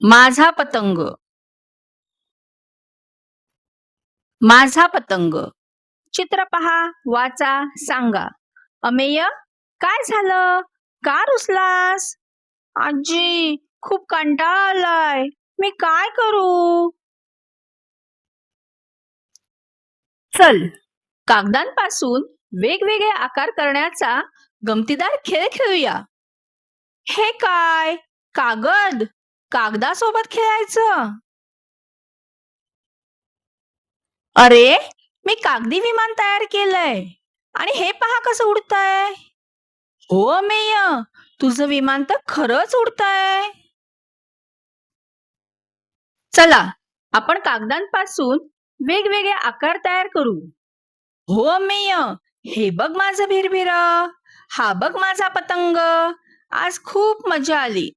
माझा पतंग. माझा पतंग. चित्र पहा, वाचा, सांगा. अमेय, काय झालं? का रुसलास? आजी, खूप कंटाळा आलाय. मी काय करू? चल, कागदांपासून वेगवेगळे आकार करण्याचा गमतीदार खेळ खेळूया. हे काय? कागद? कागदासोबत खेळायचं? अरे, मी कागदी विमान तयार केलंय. आणि हे पहा कसं उडतंय. हो अमेय, तुझं विमान तर खरंच उडतंय. चला, आपण कागदांपासून वेगवेगळे आकार तयार करू. हो अमेय, हे बघ माझं भिरभिर. हा बघ माझा पतंग. आज खूप मजा आली.